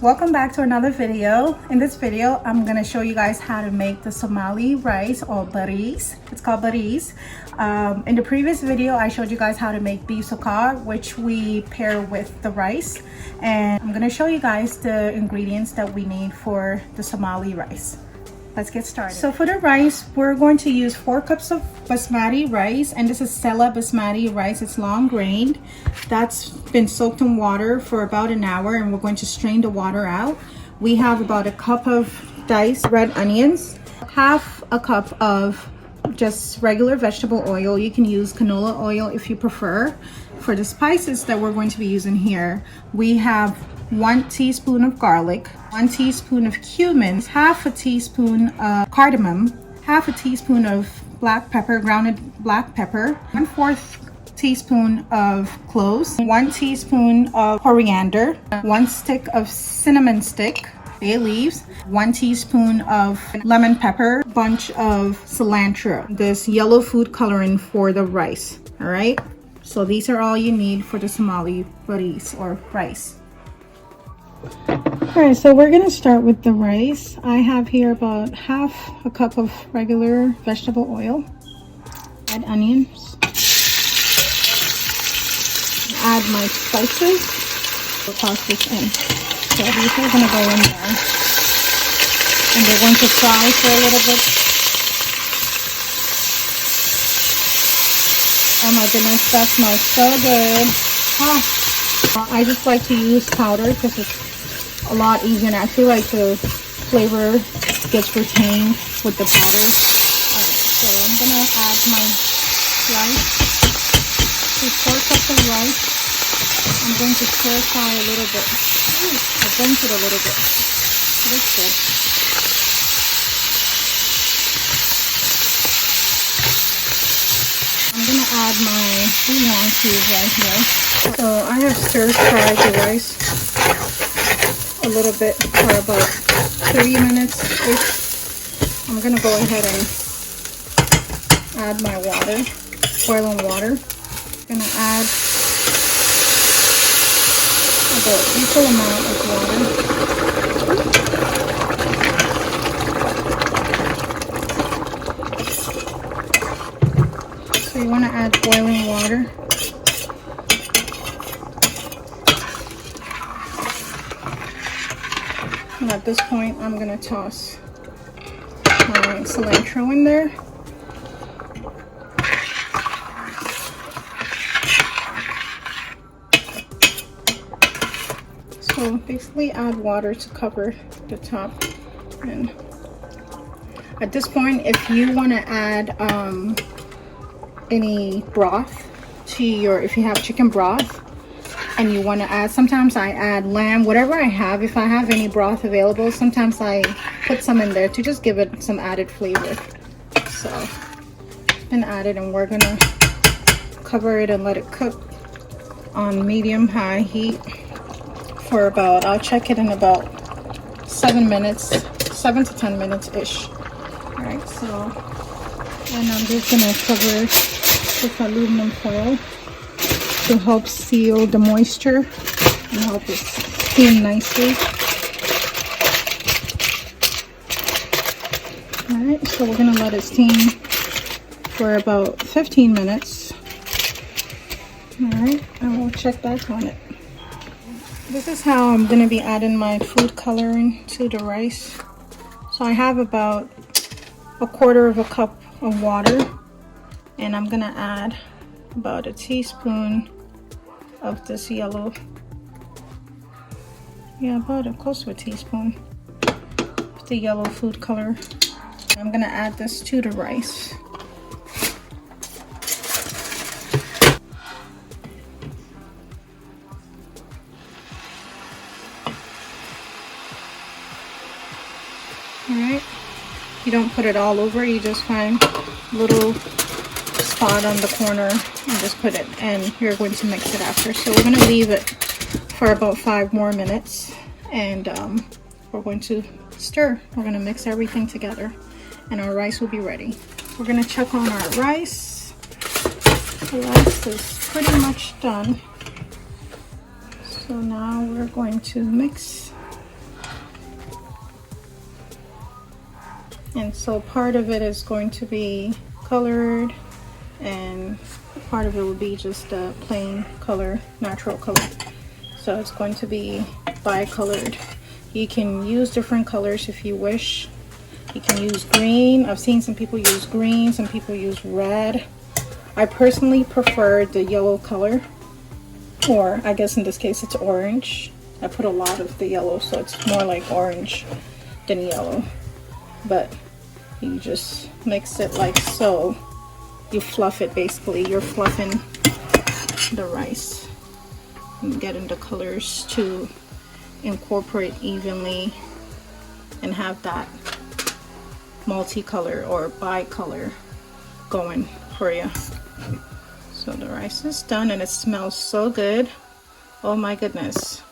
welcome back to another video. In this video I'm going to show you guys how to make the Somali rice, or BARIIS. It's called BARIIS. In the previous video I showed you guys how to make beef sukar, which we pair with the rice, and I'm going to show you guys the ingredients that we need for the Somali rice. Let's get started. So for the rice, we're going to use 4 cups of basmati rice, and this is Stella basmati rice. It's long grained. That's been soaked in water for about an hour, and we're going to strain the water out. We have about a cup of diced red onions, half a cup of just regular vegetable oil. You can use canola oil if you prefer. For the spices that we're going to be using here, we have 1 teaspoon of garlic, 1 teaspoon of cumin, half a teaspoon of cardamom, half a teaspoon of black pepper, grounded black pepper, 1/4 teaspoon of cloves, 1 teaspoon of coriander, 1 stick of cinnamon stick, bay leaves, 1 teaspoon of lemon pepper, bunch of cilantro, this yellow food coloring for the rice. All right, so these are all you need for the Somali BARIIS, or rice. Alright, so we're going to start with the rice. I have here about half a cup of regular vegetable oil. Add onions. Add my spices. We'll toss this in. So these are going to go in there. And they're going to fry for a little bit. Oh my goodness, that smells so good. I just like to use powder because it's a lot easier, and I feel like the flavor gets retained with the powder. Alright, so I'm gonna add my rice. These 4 cups of rice. I'm going to stir fry a little bit. Ooh, I burnt it a little bit. That's good. I'm gonna add my bouillon cube right here. So I have stir fried the rice a little bit for about 30 minutes ish. I'm gonna go ahead and add my water, boiling water. I'm gonna add about equal amount of water. So you want to add boiling water. And at this point, I'm going to toss my cilantro in there. So basically add water to cover the top. And at this point, if you want to add any broth to if you have chicken broth, and you want to add, sometimes I add lamb, whatever I have. If I have any broth available, sometimes I put some in there to just give it some added flavor. So it's been added, and we're gonna cover it and let it cook on medium-high heat for about, I'll check it in about 7 to 10 minutes ish. All right, so, and I'm just gonna cover it with aluminum foil to help seal the moisture and help it steam nicely. Alright, so we're going to let it steam for about 15 minutes. Alright, and we'll check back on it. This is how I'm going to be adding my food coloring to the rice. So I have about 1/4 cup of water, and I'm going to add about a teaspoon of this yellow, close to a teaspoon of the yellow food color. I'm gonna add this to the rice. Alright, you don't put it all over, you just find a little spot on the corner and just put it, and you're going to mix it after. So we're going to leave it for about 5 more minutes, and we're going to stir. We're going to mix everything together, and our rice will be ready. We're going to check on our rice. The rice is pretty much done. So now we're going to mix And so part of it is going to be colored and part of it will be just a plain color, natural color. So it's going to be bicolored. You can use different colors if you wish. You can use green. I've seen some people use green, some people use red. I personally prefer the yellow color, or I guess in this case it's orange. I put a lot of the yellow, so it's more like orange than yellow. But you just mix it like so. You fluff it basically. You're fluffing the rice and getting the colors to incorporate evenly and have that multicolor or bicolor going for you. So the rice is done and it smells so good. Oh my goodness.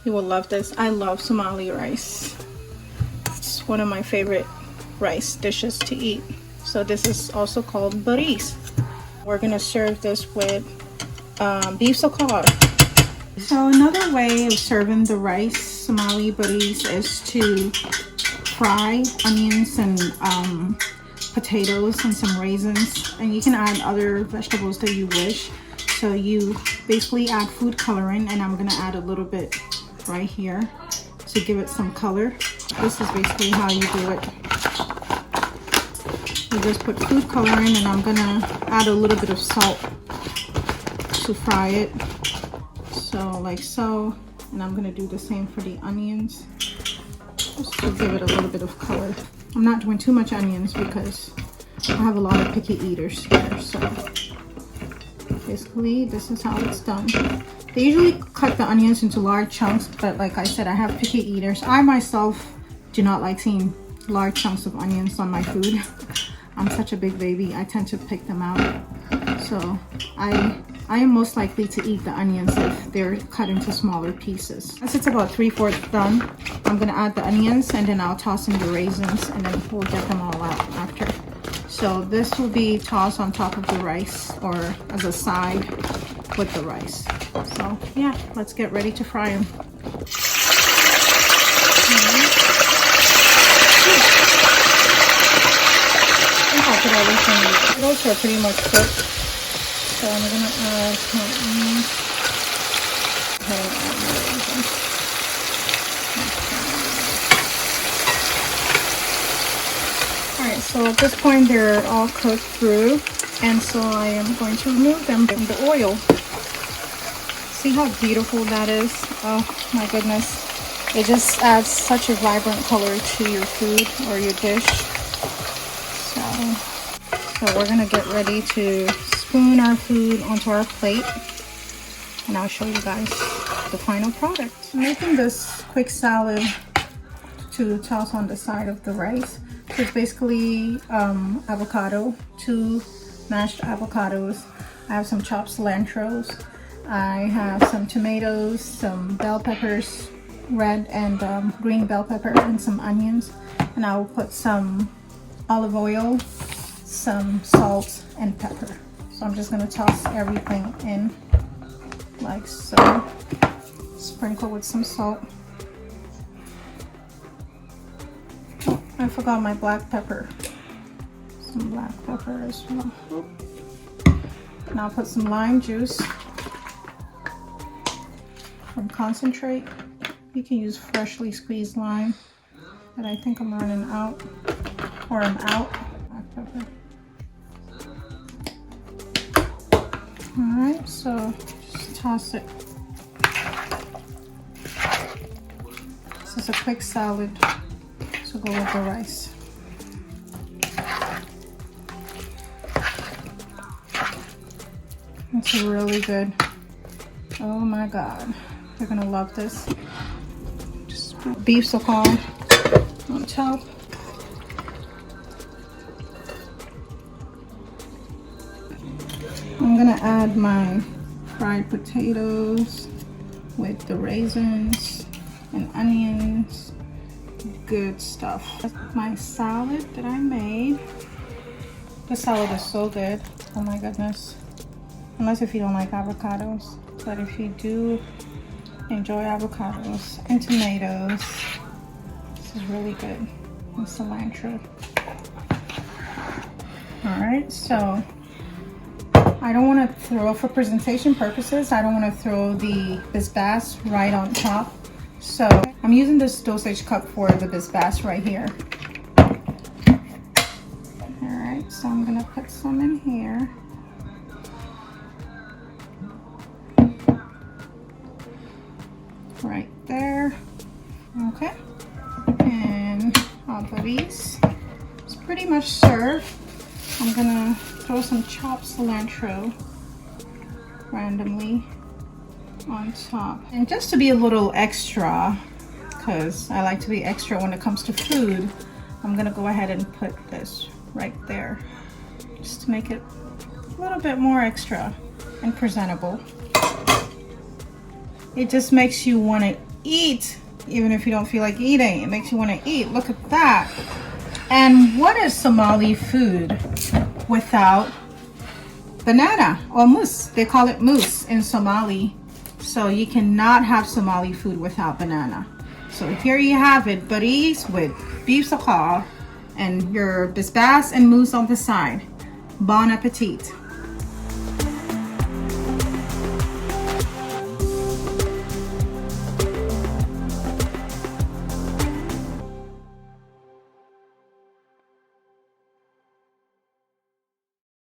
You will love this. I love Somali rice. It's one of my favorite rice dishes to eat. So this is also called BARIIS. We're gonna serve this with beef sokar. So another way of serving the rice, Somali BARIIS, is to fry onions and potatoes and some raisins, and you can add other vegetables that you wish. So you basically add food coloring, and I'm gonna add a little bit right here to give it some color. This is basically how you do it. You just put food coloring, and I'm gonna add a little bit of salt to fry it. So like so, and I'm gonna do the same for the onions, just to give it a little bit of color. I'm not doing too much onions because I have a lot of picky eaters here. So basically this is how it's done. They usually cut the onions into large chunks, but like I said, I have picky eaters. I myself do not like seeing large chunks of onions on my food. I'm such a big baby, I tend to pick them out. So I am most likely to eat the onions if they're cut into smaller pieces. As it's about 3/4 done, I'm gonna add the onions and then I'll toss in the raisins, and then we'll get them all out after. So this will be tossed on top of the rice or as a side with the rice. So yeah, let's get ready to fry them. I put everything. Those are pretty much cooked. So I'm gonna add my onions. Alright, so at this point they're all cooked through, and so I am going to remove them from the oil. See how beautiful that is? Oh my goodness. It just adds such a vibrant color to your food or your dish. So we're gonna get ready to spoon our food onto our plate, and I'll show you guys the final product. I'm making this quick salad to toss on the side of the rice. So it's basically avocado, 2 mashed avocados. I have some chopped cilantros. I have some tomatoes, some bell peppers, red and green bell pepper, and some onions. And I will put some olive oil, some salt and pepper. So I'm just gonna toss everything in like so. Sprinkle with some salt. Oh, I forgot my black pepper. Some black pepper as well. Now I'll put some lime juice from concentrate. You can use freshly squeezed lime, but I think I'm running out, or I'm out. Black pepper. Alright, so just toss it. This is a quick salad to go with the rice. It's really good. Oh my god, you're gonna love this. Just put beef sokar on top. I'm gonna add my fried potatoes with the raisins and onions. Good stuff. That's my salad that I made. The salad is so good. Oh my goodness. Unless if you don't like avocados. But if you do enjoy avocados and tomatoes, this is really good. and cilantro. All right, so I don't want to throw, for presentation purposes, I don't want to throw the bisbass right on top. So I'm using this dosage cup for the bisbass right here. All right, so I'm gonna put some in here. Right there. Okay. And our baris is pretty much served. I'm gonna throw some chopped cilantro randomly on top. And just to be a little extra, because I like to be extra when it comes to food, I'm gonna go ahead and put this right there, just to make it a little bit more extra and presentable. It just makes you want to eat, even if you don't feel like eating. It makes you want to eat. Look at that. And what is Somali food without banana or mousse? They call it mousse in Somali. So you cannot have Somali food without banana. So here you have it, baris with beef sakar and your bisbass and mousse on the side. Bon appetit.